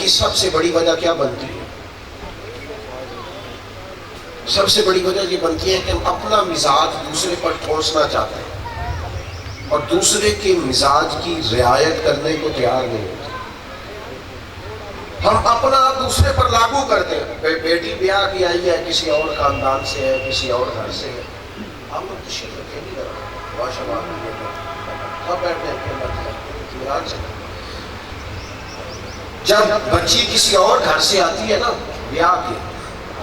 کی سب سے بڑی وجہ کیا بنتی ہے؟ سب سے بڑی وجہ یہ بنتی ہے کہ ہم اپنا مزاج دوسرے پر ٹھوسنا چاہتے ہیں اور دوسرے کے مزاج کی رعایت کرنے کو تیار نہیں ہوتے. ہم اپنا دوسرے پر لاگو کرتے ہیں. بیٹی بیاہ کی آئی ہے، کسی اور خاندان سے ہے، کسی اور گھر سے ہے، ہم لوگ تشریف رکھیں نہیں کرتے. باشباب سب بیٹھتے ہیں. جب بچی کسی اور گھر سے آتی ہے نا بیاہ کی،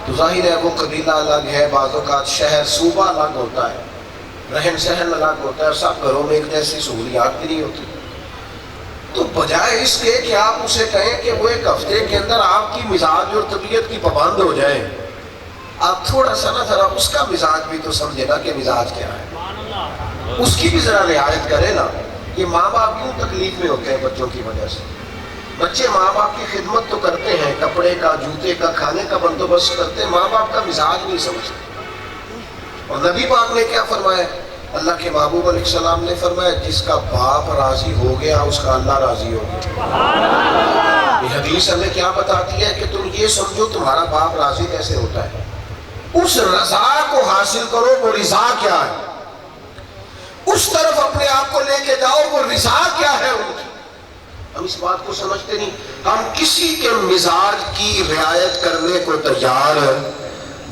تو ظاہر ہے وہ قبیلہ الگ ہے، بعض اوقات شہر صوبہ الگ ہوتا ہے، رہن سہن الگ ہوتا ہے، سب گھروں میں ایک جیسی سہولیات بھی نہیں ہوتی. تو بجائے اس کے کہ آپ اسے کہیں کہ وہ ایک ہفتے کے اندر آپ کی مزاج اور طبیعت کی پابند ہو جائے، آپ تھوڑا سا نا ذرا اس کا مزاج بھی تو سمجھے نا کہ مزاج کیا ہے، اس کی بھی ذرا رعایت کرے نا. یہ ماں باپ کیوں تکلیف میں ہوتے ہیں بچوں کی وجہ سے؟ بچے ماں باپ کی خدمت تو کرتے ہیں، کپڑے کا، جوتے کا، کھانے کا بندوبست کرتے ہیں، ماں باپ کا مزاج نہیں سمجھتے. اور نبی پاک نے کیا فرمایا؟ اللہ کے محبوب علیہ السلام نے فرمایا جس کا باپ راضی ہو گیا اس کا اللہ راضی ہو گیا. یہ حدیث ہمیں کیا بتاتی ہے کہ تم یہ سمجھو تمہارا باپ راضی کیسے ہوتا ہے، اس رضا کو حاصل کرو. وہ رضا کیا ہے اس طرف اپنے آپ کو لے کے جاؤ. وہ رضا کیا ہے ان کی، ہم اس بات کو سمجھتے نہیں. ہم کسی کے مزاج کی رعایت کرنے کو تیار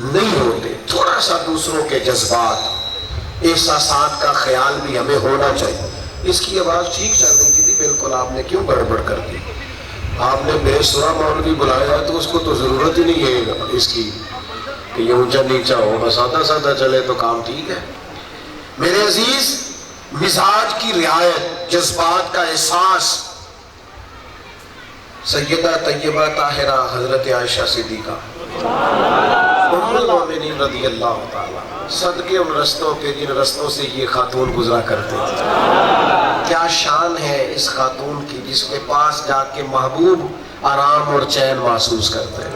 نہیں ہوتے. تھوڑا سا دوسروں کے جذبات، احساسات کا خیال بھی ہمیں ہونا چاہیے. اس کی آواز ٹھیک چل رہی تھی، بالکل آپ نے کیوں گڑبڑ کر دی؟ آپ نے بے سرا مولوی بلایا تو اس کو تو ضرورت ہی نہیں ہے اس کی کہ یہ اونچا نیچا ہو، بس سادہ سادہ چلے تو کام ٹھیک ہے. میرے عزیز، مزاج کی رعایت، جذبات کا احساس. سیدہ طیبہ طاہرہ حضرت عائشہ صدیقہ ام المومنین رضی اللہ تعالیٰ، صدقے ان رستوں پہ جن رستوں سے یہ خاتون گزرا کرتے تھے. کیا شان ہے اس خاتون کی جس کے پاس جا کے محبوب آرام اور چین محسوس کرتے ہیں.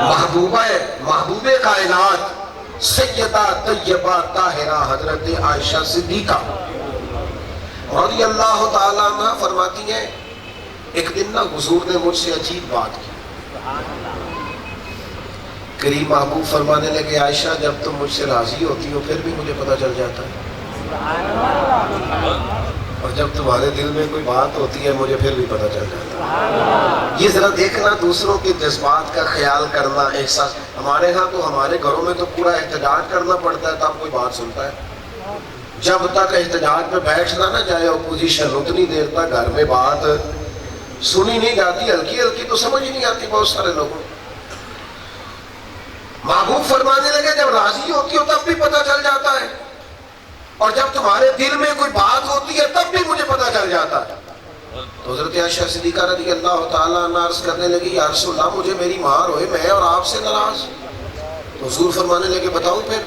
محبوبہ محبوب کائنات سیدہ طیبہ طاہرہ حضرت عائشہ صدیقہ رضی اللہ تعالیٰ عنہ فرماتی ہیں ایک دن نا حضور نے مجھ سے عجیب بات کی. کریم محبوب فرمانے لگے عائشہ جب تم مجھ سے راضی ہوتی ہو پھر بھی مجھے پتہ چل جاتا ہے، اور جب تمہارے دل میں کوئی بات ہوتی ہے مجھے پھر بھی پتہ چل جاتا ہے. یہ ذرا دیکھنا دوسروں کے جذبات کا خیال کرنا، احساس. ہمارے ہاں تو ہمارے گھروں میں تو پورا احتجاج کرنا پڑتا ہے تب کوئی بات سنتا ہے. جب تک احتجاج پہ بیٹھنا نہ جائے اپوزیشن اتنی دیر تک گھر میں بات سنی نہیں جاتی. ہلکی ہلکی تو سمجھ ہی نہیں آتی بہت سارے لوگوں. محبوب فرمانے لگے جب راضی ہوتی ہو تب بھی پتہ چل جاتا ہے، اور جب تمہارے دل میں کوئی بات ہوتی ہے تب بھی مجھے پتہ چل جاتا ہے. تو حضرت عائشہ صدیقہ رضی اللہ تعالیٰ عنہ عرض کرنے لگی یا رسول اللہ مجھے میری ماں روئے میں اور آپ سے ناراض. تو حضور فرمانے لگے بتاؤں پھر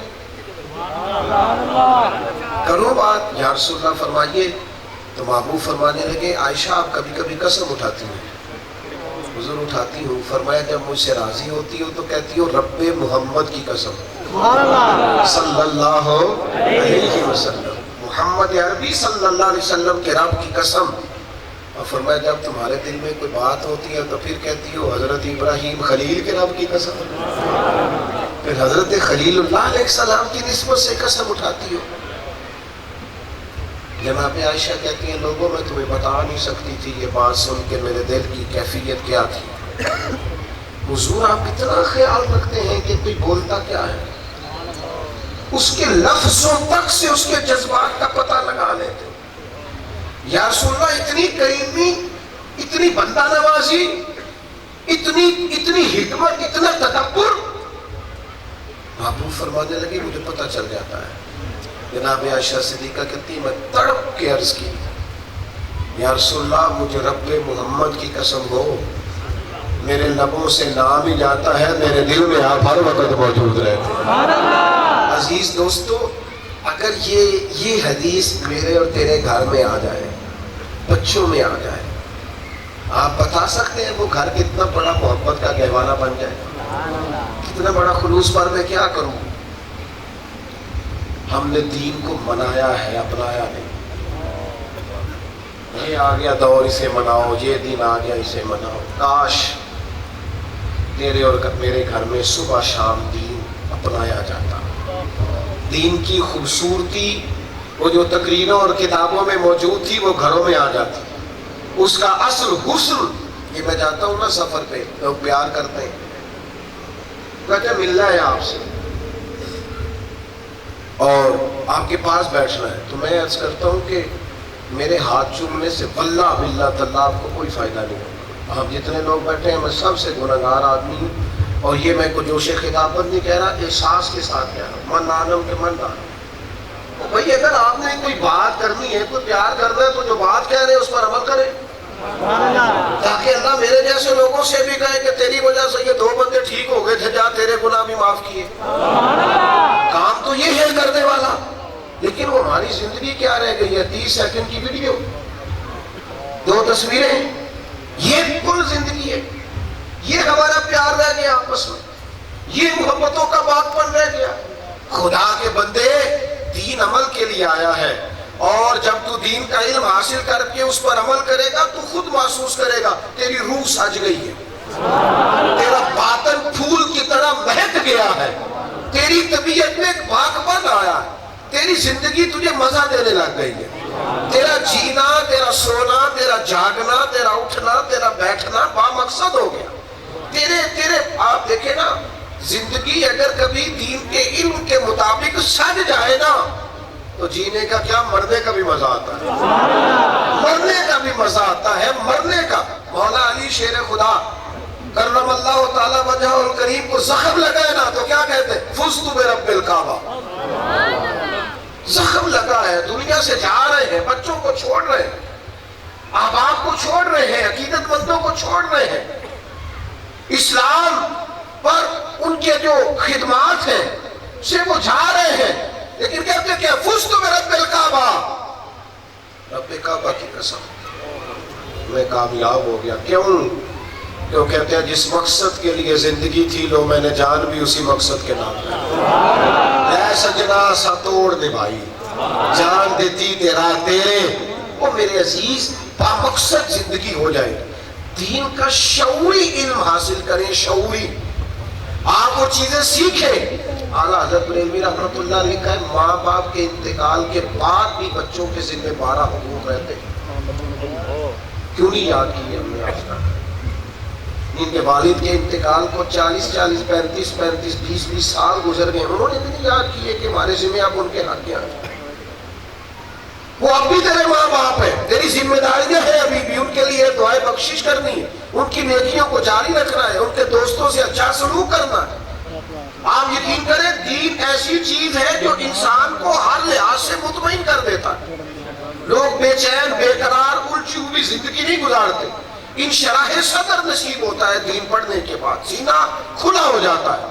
کرو بات یا رسول اللہ فرمائیے. تو محبوب فرمانے لگے عائشہ آپ کبھی کبھی قسم اٹھاتی ہیں؟ حضور اٹھاتی ہوں. فرمایا جب مجھ سے راضی ہوتی ہو تو کہتی ہو رب محمد کی قسم صلی اللہ علیہ وسلم، محمد عربی صلی اللہ علیہ وسلم کے رب کی قسم. اور فرمایا جب تمہارے دل میں کوئی بات ہوتی ہے تو پھر کہتی ہو حضرت ابراہیم خلیل کے رب کی قسم. پھر حضرت خلیل اللہ علیہ السلام کی نسبت سے قسم اٹھاتی ہو. جناب عائشہ کہتی ہیں لوگوں میں تمہیں بتا نہیں سکتی تھی یہ بات سن کے میرے دل کی کیفیت کیا تھی. حضور آپ اتنا خیال رکھتے ہیں کہ کوئی بولتا کیا ہے اس کے لفظوں تک سے اس کے جذبات کا پتہ لگا لیتے. یا رسول اللہ اتنی کریمی، اتنی بندہ نوازی، اتنی حکمت، اتنا تدبر. محبوب فرمانے لگے مجھے پتہ چل جاتا ہے. جناب عائشہ صدیقہ کہتی میں تڑپ کے عرض کی یا رسول اللہ مجھے رب محمد کی قسم ہو میرے لبوں سے نام ہی جاتا ہے میرے دل میں آپ ہر وقت موجود رہتے ہیں. عزیز دوستو، اگر یہ حدیث میرے اور تیرے گھر میں آ جائے، بچوں میں آ جائے، آپ بتا سکتے ہیں وہ گھر کتنا بڑا محبت کا گہوارہ بن جائے، کتنا بڑا خلوص. پر میں کیا کروں، ہم نے دین کو منایا ہے، اپنایا نہیں. یہ آ گیا دور اسے مناؤ، یہ دن آ گیا اسے مناؤ. کاش تیرے اور میرے گھر میں صبح شام دین اپنایا جاتا. دین کی خوبصورتی وہ جو تقریروں اور کتابوں میں موجود تھی وہ گھروں میں آ جاتی. اس کا اصل حسن، یہ میں جاتا ہوں نا سفر پہ، لوگ پیار کرتے ہیں، کہتے ہیں ملنا ہے آپ سے اور آپ کے پاس بیٹھنا ہے، تو میں عرض کرتا ہوں کہ میرے ہاتھ چومنے سے واللہ باللہ تاللہ آپ کو کوئی فائدہ نہیں ہوگا. آپ جتنے لوگ بیٹھے ہیں میں سب سے گنہگار آدمی ہوں، اور یہ میں کو جوش خطابت نہیں کہہ رہا، احساس کے ساتھ کہہ رہا ہوں، من عالم کے من عالم. بھائی اگر آپ نے کوئی بات کرنی ہے، کوئی پیار کرنا ہے، تو جو بات کہہ رہے ہیں اس پر عمل کریں، تاکہ اللہ میرے جیسے لوگوں سے بھی کہے کہ تیری وجہ سے یہ 2 بندے ٹھیک ہو گئے تھے، جا تیرے گناہ بھی معاف کیے. کام تو یہ ہے کرنے والا، لیکن وہ ہماری زندگی کیا رہ گئی ہے؟ 30 سیکنڈ کی ویڈیو، 2 تصویریں، یہ کل زندگی ہے. یہ ہمارا پیار رہ گیا آپس میں، یہ محبتوں کا باغ پن رہ گیا. خدا کے بندے، دین عمل کے لیے آیا ہے، اور جب تو دین کا علم حاصل کر کے اس پر عمل کرے گا تو خود محسوس کرے گا تیری روح سج گئی ہے، تیرا باطن پھول کی طرح مہک گیا ہے، تیری طبیعت میں ایک پاکپن آیا ہے، تیری زندگی تجھے مزہ دینے لگ گئی ہے. تیرا جینا، تیرا سونا، تیرا جاگنا، تیرا اٹھنا، تیرا بیٹھنا بامقصد ہو گیا. تیرے آپ دیکھیں نا، زندگی اگر کبھی دین کے علم کے مطابق سج جائے نا تو جینے کا کیا، مرنے کا بھی مزہ آتا ہے، مرنے کا بھی مزہ آتا ہے، مرنے کا. مولا علی شیر خدا کرم اللہ تعالی وجہ الکریم کو زخم لگائے نا تو کیا کہتے ہیں؟ فزت برب الکعبہ. زخم لگا ہے، دنیا سے جا رہے ہیں، بچوں کو چھوڑ رہے ہیں، احباب کو چھوڑ رہے ہیں، عقیدت مندوں کو چھوڑ رہے ہیں، اسلام پر ان کے جو خدمات ہیں سے وہ جا رہے ہیں، لیکن کہتے ہیں کہ فزت برب الکعبہ، رب کعبہ کی قسم میں کامیاب ہو گیا. کیوں کہتے ہیں جس مقصد کے لیے زندگی تھی لو میں نے جان بھی اسی مقصد کے نام پہ. اے سجنا سا توڑ نبھائی، جان دیتی تیرا تیرے. وہ میرے عزیز بامقصد زندگی ہو جائے، دین کا شعوری علم حاصل کریں، شعوری آپ وہ چیزیں سیکھیں. اعلیٰ حضرت بریلوی رحمۃ اللہ علیہ کا ماں باپ کے انتقال کے بعد بھی بچوں کے ذمہ 12 حقوق رہتے ہیں. کیوں نہیں یاد کیے ہم نے آج تک؟ ان کے والد کے انتقال کو 40 35 20 سال گزر گئے، انہوں نے بھی نہیں یاد کیے کہ ہمارے ذمہ اب ان کے حق کیا ہیں. وہ اب بھی تیرے ماں باپ ہیں، تیری ذمہ داریاں ہیں ابھی بھی، ان کے لیے دعائیں بخشش کرنی ہے، ان کی نیکیوں کو جاری رکھنا ہے، ان کے دوستوں سے اچھا سلوک کرنا ہے. آپ یقین کریں دین ایسی چیز ہے جو انسان کو ہر لحاظ سے مطمئن کر دیتا ہے. لوگ بے چین، بے قرار، الجھی ہوئی زندگی نہیں گزارتے. انشراح صدر نصیب ہوتا ہے دین پڑھنے کے بعد، سینہ کھلا ہو جاتا ہے.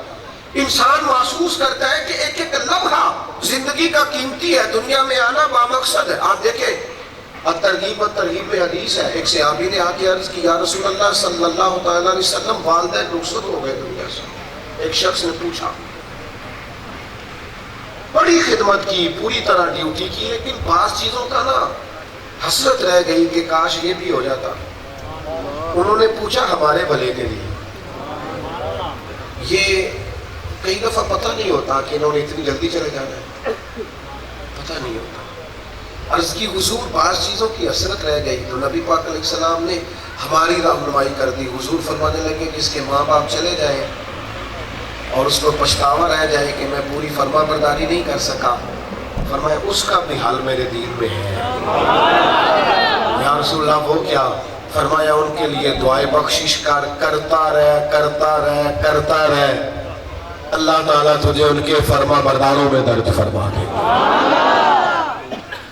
انسان محسوس کرتا ہے کہ ایک ایک لمحہ زندگی کا قیمتی ہے، دنیا میں آنا بامقصد ہے. آپ دیکھیں ترغیب و ترغیب میں حدیث ہے، ایک صحابی نے آ کے عرض کی یا رسول اللہ صلی اللہ تعالیٰ علیہ وسلم والدین رخصت ہو گئے دنیا سے. ایک شخص نے پوچھا، بڑی خدمت کی، پوری طرح ڈیوٹی کی، لیکن بعض چیزوں کا نا حسرت رہ گئی کہ کاش یہ بھی ہو جاتا. انہوں نے پوچھا ہمارے بھلے کے لیے. یہ کئی دفعہ پتہ نہیں ہوتا کہ انہوں نے اتنی جلدی چلے جانا ہے، پتہ نہیں ہوتا. عرض کی حضور بعض چیزوں کی حسرت رہ گئی تو نبی پاک علیہ السلام نے ہماری رہنمائی کر دی. حضور فرمانے لگے جس کے ماں باپ چلے جائیں اور اس کو پچھتاوا رہ جائے کہ میں پوری فرما برداری نہیں کر سکا، فرمایا اس کا بھی حال میرے دین میں ہے. یا رسول اللہ وہ کیا؟ فرمایا ان کے لیے دعائیں بخشش کرتا رہ، اللہ تعالیٰ تجھے ان کے فرما برداروں میں درج فرما دے.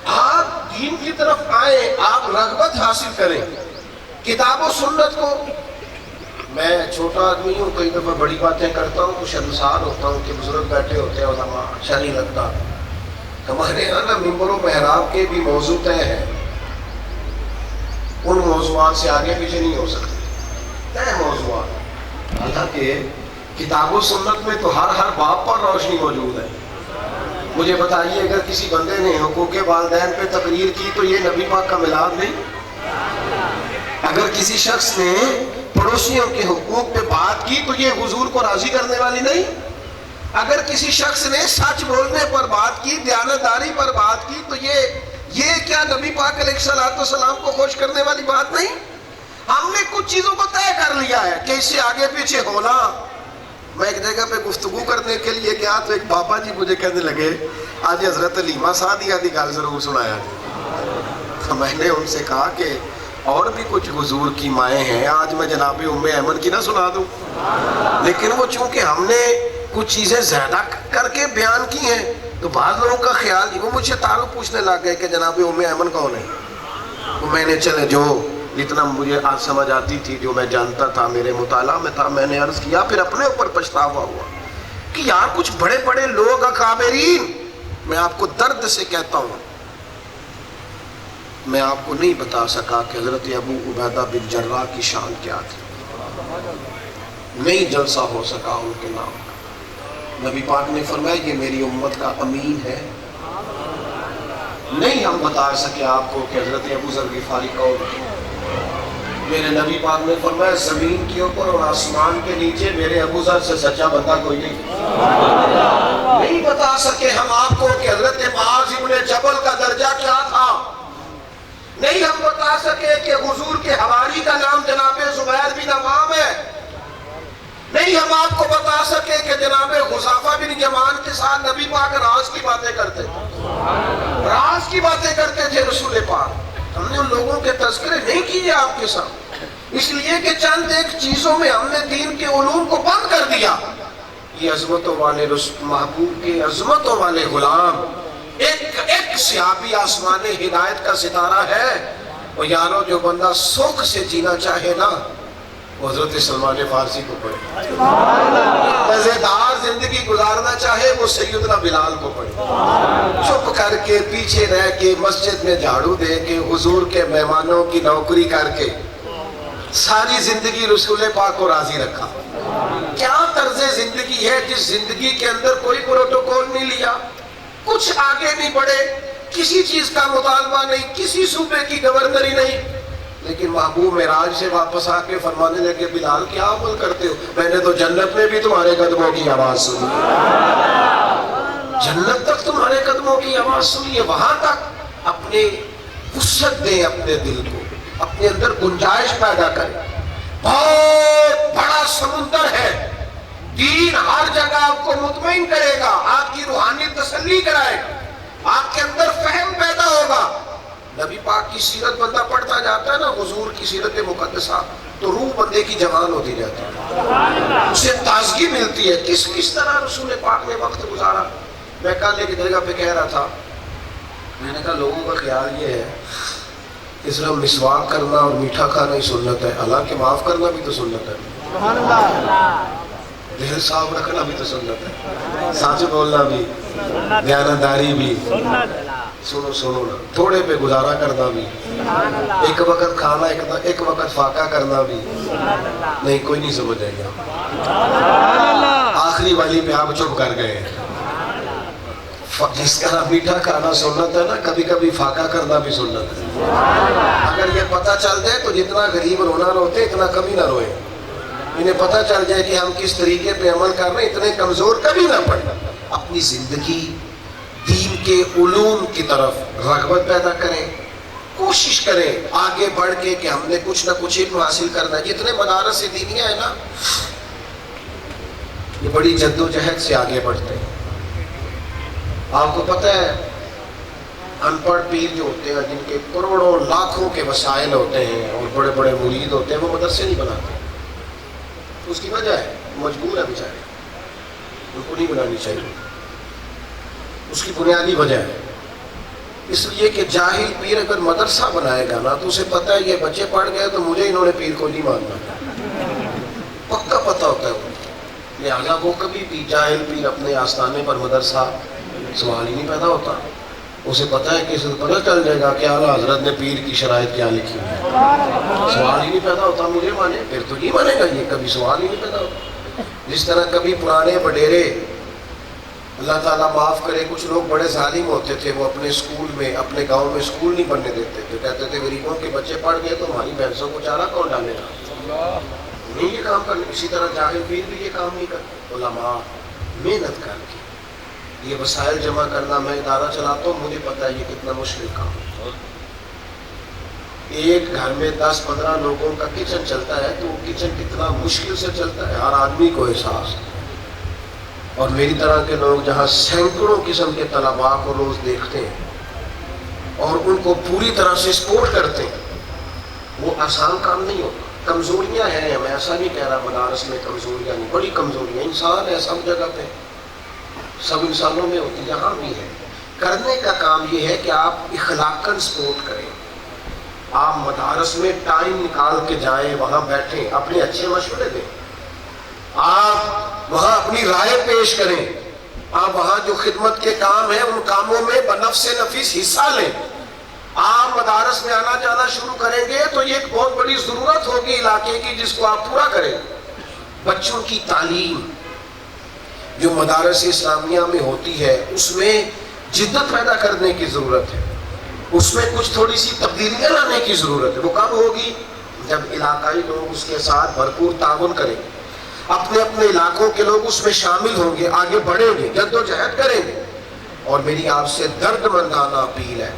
آپ دین کی طرف آئیں، آپ رغبت حاصل کریں. کتاب و سنت کو، میں چھوٹا آدمی ہوں، کئی دفعہ بڑی باتیں کرتا ہوں تو شرمسار ہوتا ہوں کہ بزرگ بیٹھے ہوتے ہیں علماء، اچھا نہیں لگتا. ہمارے یہاں نا ممبر و محراب کے بھی موضوع طے ہیں، ان موضوعات سے آگے پیچھے نہیں ہو سکتے، طے موضوعات. حالانکہ کتاب و سنت میں تو ہر باب پر روشنی موجود ہے. مجھے بتائیے اگر کسی بندے نے حقوق والدین پہ تقریر کی تو یہ نبی پاک کا میلاد نہیں؟ اگر کسی شخص نے پڑوسیوں کے حقوق پہ بات کی تو یہ حضور کو راضی کرنے والی نہیں. اگر کسی شخص نے سچ بولنے پر بات کی، دیانتداری پر بات کی، تو یہ کیا نبی پاک علیہ الصلوۃ والسلام کو خوش کرنے والی بات نہیں؟ ہم نے کچھ چیزوں کو طے کر لیا ہے کہ اس سے آگے پیچھے ہونا. میں ایک جگہ پہ گفتگو کرنے کے لیے گیا تو ایک بابا جی مجھے کہنے لگے آج حضرت علیمہ سعدیہ دی گل ضرور سنایا. تو میں نے ان سے کہا کہ اور بھی کچھ حضور کی مائیں ہیں، آج میں جناب ام ایمن کی نہ سنا دوں. لیکن وہ چونکہ ہم نے کچھ چیزیں زیادہ کر کے بیان کی ہیں تو بعض لوگوں کا خیال وہ مجھ سے تعلق پوچھنے لگ گئے کہ جناب ام ایمن کون ہے. تو میں نے چلے جو جتنا مجھے آج سمجھ آتی تھی، جو میں جانتا تھا، میرے مطالعہ میں تھا، میں نے عرض کیا. پھر اپنے اوپر پچھتاوا ہوا کہ یار کچھ بڑے بڑے لوگ اکابرین، میں آپ کو درد سے کہتا ہوں، میں آپ کو نہیں بتا سکا کہ حضرت ابو عبیدہ بن جراح کی شان کیا تھی. نہیں جلسہ ہو سکا ان کے نام کا. نبی پاک نے فرمایا یہ میری امت کا امین ہے. نہیں ہم بتا سکے آپ کو کہ حضرت ابو ذر غفاری کون تھے. میرے نبی پاک نے فرمایا زمین کے اوپر اور آسمان کے نیچے میرے ابو ذر سے سچا بندہ کوئی نہیں. نہیں بتا سکے ہم آپ کو کہ حضرت معاذ ابن جبل کا درجہ کیا تھا. نہیں ہم بتا سکے کہ حضور کے حواری کا نام جناب زبیر بن عوام ہے. نہیں ہم آپ کو بتا سکے کہ جناب حذیفہ بن یمان کے ساتھ نبی پاک راز کی باتیں کرتے تھے. راز کی باتیں کرتے تھے رسول پاک. ہم نے ان لوگوں کے تذکرے نہیں کیے آپ کے ساتھ، اس لیے کہ چند ایک چیزوں میں ہم نے دین کے علوم کو بند کر دیا. یہ عظمتوں والے محبوب کے عظمتوں والے غلام، ایک صحابی آسمان ہدایت کا ستارہ ہے. وہ یارو جو بندہ سکھ سے جینا چاہے نا وہ حضرت سلمان فارسی کو پڑھے. مزیدار زندگی گزارنا چاہے وہ سیدنا بلال کو پڑھے. چپ کر کے پیچھے رہ کے مسجد میں جھاڑو دے کے حضور کے مہمانوں کی نوکری کر کے ساری زندگی رسول پاک کو راضی رکھا. کیا طرز زندگی ہے جس زندگی کے اندر کوئی پروٹوکول نہیں لیا، کچھ آگے نہیں بڑھے، کسی چیز کا مطالبہ نہیں، کسی صوبے کی گورنری نہیں. لیکن محبوب معراج سے واپس آ کے فرمانے لگے بلال کیا عمل کرتے ہو؟ میں نے تو جنت میں بھی تمہارے قدموں کی آواز سنی، جنت تک تمہارے قدموں کی آواز سنی ہے. وہاں تک اپنے وسعت دیں، اپنے دل کو اپنے اندر گنجائش پیدا کریں. بہت بڑا سمندر ہے. دین ہر جگہ آپ کو مطمئن کرے گا، آپ کی روحانی تسلی کرائے گا، آپ کے اندر فہم پیدا ہوگا. نبی پاک کی سیرت بندہ پڑھتا جاتا ہے نا، حضور کی سیرت مقدسہ، تو روح بندے کی جوان ہوتی جاتی ہے، اسے تازگی ملتی ہے. کس طرح رسول پاک نے وقت گزارا. میں کل ایک جگہ پہ کہہ رہا تھا، میں نے کہا لوگوں کا خیال یہ ہے کہ صرف مسواک کرنا اور میٹھا کھانا ہی سنت ہے، حالانکہ معاف کرنا بھی تو سنت ہے، دل صاف رکھنا بھی تو سنت ہے، سچ بولنا بھی، دیانتداری بھی، سنو نا، تھوڑے پہ گزارا کرنا بھی، ایک وقت کھانا ایک وقت فاقہ کرنا بھی. نہیں کوئی نہیں سمجھ آئے گا. آخری والی پہ آپ چپ کر گئے. جس طرح میٹھا کھانا سنت ہے نا، کبھی کبھی فاقہ کرنا بھی سنت ہے. اگر یہ پتہ چل جائے تو جتنا غریب رونا روتے اتنا کبھی نہ روئے. انہیں پتہ چل جائے کہ ہم کس طریقے پہ عمل کر رہے ہیں، اتنے کمزور کبھی نہ پڑے. اپنی زندگی دین کے علوم کی طرف رغبت پیدا کریں، کوشش کریں آگے بڑھ کے کہ ہم نے کچھ نہ کچھ علم حاصل کرنا ہے. جتنے مدارس دینیہ ہیں نا، یہ بڑی جد و جہد سے آگے بڑھتے ہیں. آپ کو پتہ ہے ان پڑھ پیر جو ہوتے ہیں، جن کے کروڑوں لاکھوں کے وسائل ہوتے ہیں اور بڑے بڑے مرید ہوتے ہیں، وہ مدرسے نہیں بناتے. اس کی وجہ ہے مجبور ہے بیچارے، ان کو نہیں بنانی چاہیے. اس کی بنیادی وجہ ہے اس لیے کہ جاہل پیر اگر مدرسہ بنائے گا نا تو اسے پتہ ہے یہ بچے پڑھ گئے تو مجھے انہوں نے پیر کو نہیں ماننا، پکا پتہ ہوتا ہے. لہٰذا وہ کبھی بھی جاہل پیر اپنے آستانے پر مدرسہ سوال ہی نہیں پیدا ہوتا. اسے پتہ ہے کہ اسے پتہ چل جائے گا کہ اعلیٰ حضرت نے پیر کی شرائط کیا لکھی ہے. سوال ہی نہیں پیدا ہوتا مجھے مانے، پھر تو نہیں مانے گا. یہ کبھی سوال ہی نہیں پیدا ہوتا. جس طرح کبھی پرانے وڈیرے اللہ تعالیٰ معاف کرے، کچھ لوگ بڑے ظالم ہوتے تھے، وہ اپنے اسکول میں، اپنے گاؤں میں اسکول نہیں بننے دیتے تھے، کہتے تھے غریبوں کے بچے پڑھ گئے تو ہماری بھینسوں کو چارہ کون ڈالے گا؟ نہیں یہ کام کرنے، اسی طرح جاہل پیر بھی یہ کام نہیں کرتے۔ علماء محنت کر کے یہ وسائل جمع کرنا، میں ادارہ چلاتا ہوں، مجھے پتہ ہے یہ کتنا مشکل کام ہے۔ ایک گھر میں 10-15 لوگوں کا کچن چلتا ہے تو وہ کچن کتنا مشکل سے چلتا ہے، ہر آدمی کو احساس ہے۔ اور میری طرح کے لوگ جہاں سینکڑوں قسم کے طلباء کو روز دیکھتے ہیں اور ان کو پوری طرح سے سپورٹ کرتے ہیں، وہ آسان کام نہیں ہوتا۔ کمزوریاں ہیں، میں ایسا نہیں کہہ رہا مدارس میں کمزوریاں نہیں، بڑی کمزوریاں، انسان ہے سب جگہ پہ، سب انسانوں میں ہوتی، یہاں بھی ہے۔ کرنے کا کام یہ ہے کہ آپ اخلاقاً سپورٹ کریں، آپ مدارس میں ٹائم نکال کے جائیں، وہاں بیٹھیں، اپنے اچھے مشورے دیں، آپ وہاں اپنی رائے پیش کریں، آپ وہاں جو خدمت کے کام ہیں ان کاموں میں بنفس نفیس حصہ لیں۔ آپ مدارس میں آنا جانا شروع کریں گے تو یہ ایک بہت بڑی ضرورت ہوگی علاقے کی، جس کو آپ پورا کریں۔ بچوں کی تعلیم جو مدارس اسلامیہ میں ہوتی ہے اس میں جدت پیدا کرنے کی ضرورت ہے، اس میں کچھ تھوڑی سی تبدیلیاں لانے کی ضرورت ہے۔ وہ کب ہوگی؟ جب علاقائی لوگ اس کے ساتھ بھرپور تعاون کریں گے، اپنے اپنے علاقوں کے لوگ اس میں شامل ہوں گے، آگے بڑھیں گے، جدوجہد کریں گے۔ اور میری آپ سے درد مندانہ اپیل ہے،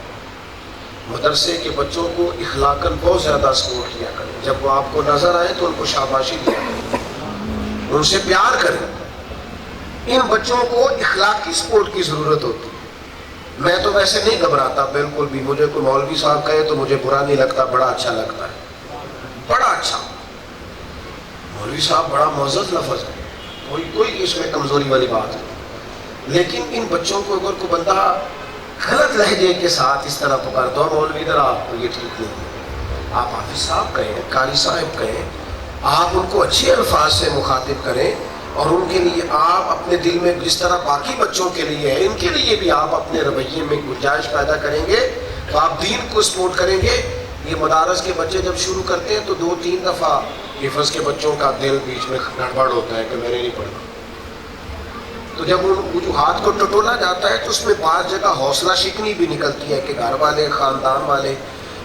مدرسے کے بچوں کو اخلاقاً بہت زیادہ سپورٹ کیا کریں، جب وہ آپ کو نظر آئے تو ان کو شاباشی دیا کریں، ان سے پیار کریں۔ ان بچوں کو اخلاقی سپورٹ کی ضرورت ہوتی ہے۔ میں تو ویسے نہیں گھبراتا بالکل بھی، مجھے کوئی مولوی صاحب کہے تو مجھے برا نہیں لگتا، بڑا اچھا لگتا ہے، بڑا اچھا۔ مولوی صاحب بڑا معزز لفظ ہے، کوئی اس میں کمزوری والی بات ہے، لیکن ان بچوں کو اگر کوئی بندہ غلط لہجے کے ساتھ اس طرح پکارتا ہے، مولوی ادھر آپ، یہ ٹھیک نہیں ہے، آپ حافظ صاحب کہیں، قاری صاحب کہیں، آپ ان کو اچھے الفاظ سے مخاطب کریں، اور ان کے لیے آپ اپنے دل میں جس طرح باقی بچوں کے لیے ہے، ان کے لیے بھی آپ اپنے رویے میں گنجائش پیدا کریں گے تو آپ دین کو سپورٹ کریں گے۔ یہ مدارس کے بچے جب شروع کرتے ہیں تو 2-3 دفعہ حفظ کے بچوں کا دل بیچ میں گڑبڑ ہوتا ہے کہ میں نے نہیں پڑھا، تو جب ان وجوہات کو ٹٹولا جاتا ہے تو اس میں بعض جگہ حوصلہ شکنی بھی نکلتی ہے کہ گھر والے، خاندان والے،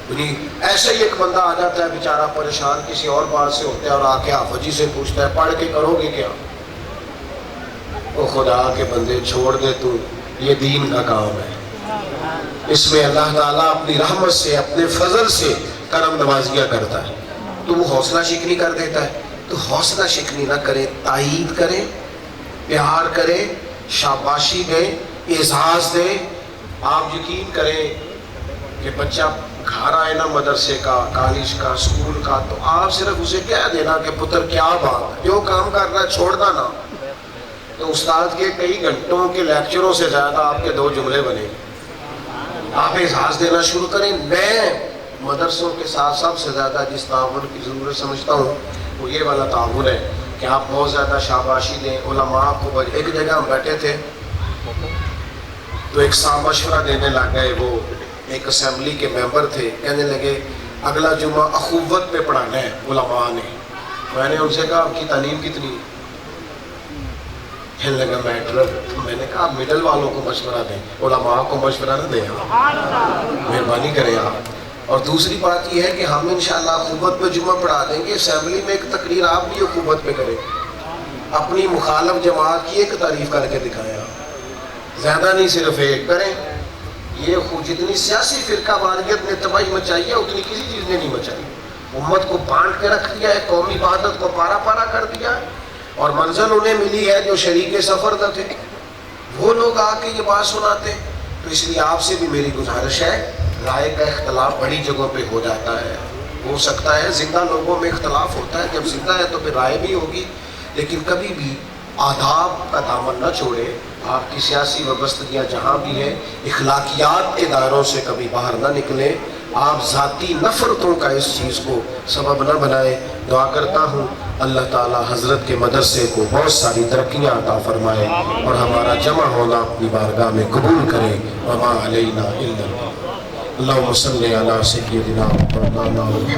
ایسے ہی ایک بندہ آ جاتا ہے بیچارہ پریشان کسی اور بات سے ہوتا ہے اور آ کے حافظ جی سے پوچھتا ہے پڑھ کے کرو گے کیا؟ وہ خدا کے بندے چھوڑ دے، تو یہ دین کا کام ہے، اس میں اللہ تعالیٰ اپنی رحمت سے، اپنے فضل سے کرم نوازیاں کرتا ہے، تو وہ حوصلہ شکنی کر دیتا ہے۔ تو حوصلہ شکنی نہ کریں، تائید کریں، پیار کریں، شاباشی دیں، اعزاز دیں۔ آپ یقین کریں کہ بچہ گھر آئے نا مدرسے کا، کالج کا، اسکول کا، تو آپ صرف اسے کہہ دینا کہ پتر کیا بات ہے، جو کام کر رہا ہے چھوڑنا نا، تو استاد کے کئی گھنٹوں کے لیکچروں سے زیادہ آپ کے 2 جملے بنے گے۔ آپ اعزاز دینا شروع کریں۔ میں مدرسوں کے ساتھ سب سے زیادہ جس تعاون کی ضرورت سمجھتا ہوں وہ یہ والا تعاون ہے کہ آپ بہت زیادہ شاباشی دیں علماء کو۔ ایک جگہ ہم بیٹھے تھے تو ایک صاحب مشورہ دینے لگ گئے، وہ ایک اسمبلی کے ممبر تھے، کہنے لگے اگلا جمعہ اخوت پہ پڑھانا ہے علماء نے۔ میں نے ان سے کہا آپ کی تعلیم کتنی ہے؟ کہنے لگا میٹرک۔ میں نے کہا آپ مڈل والوں کو مشورہ دیں، علماء کو مشورہ نہ دیں، مہربانی کریں آپ۔ اور دوسری بات یہ ہے کہ ہم انشاءاللہ اخوت پہ جمعہ پڑھا دیں گے، اسمبلی میں ایک تقریر آپ بھی اخوت پہ کریں، اپنی مخالف جماعت کی ایک تعریف کر کے دکھائیں، آپ زیادہ نہیں صرف ایک کریں۔ یہ جتنی سیاسی فرقہ واریت نے تباہی مچائی ہے اتنی کسی چیز نے نہیں مچائی۔ امت کو بانٹ کے رکھ دیا ہے، قومی وحدت کو پارا پارا کر دیا ہے، اور منزل انہیں ملی ہے جو شریک سفر نہ تھے، وہ لوگ آ کے یہ بات سناتے۔ تو اس لیے آپ سے بھی میری گزارش ہے، رائے کا اختلاف بڑی جگہوں پہ ہو جاتا ہے، ہو سکتا ہے زندہ لوگوں میں اختلاف ہوتا ہے، جب زندہ ہے تو پھر رائے بھی ہوگی، لیکن کبھی بھی آداب کا دامن نہ چھوڑے۔ آپ کی سیاسی وابستگیاں جہاں بھی ہیں، اخلاقیات کے دائروں سے کبھی باہر نہ نکلیں، آپ ذاتی نفرتوں کا اس چیز کو سبب نہ بنائیں۔ دعا کرتا ہوں اللہ تعالی حضرت کے مدرسے کو بہت ساری ترقیاں عطا فرمائے اور ہمارا جمع ہونا اپنی بارگاہ میں قبول کرے۔ وما علینا الا اللہم صلی علی سیدنا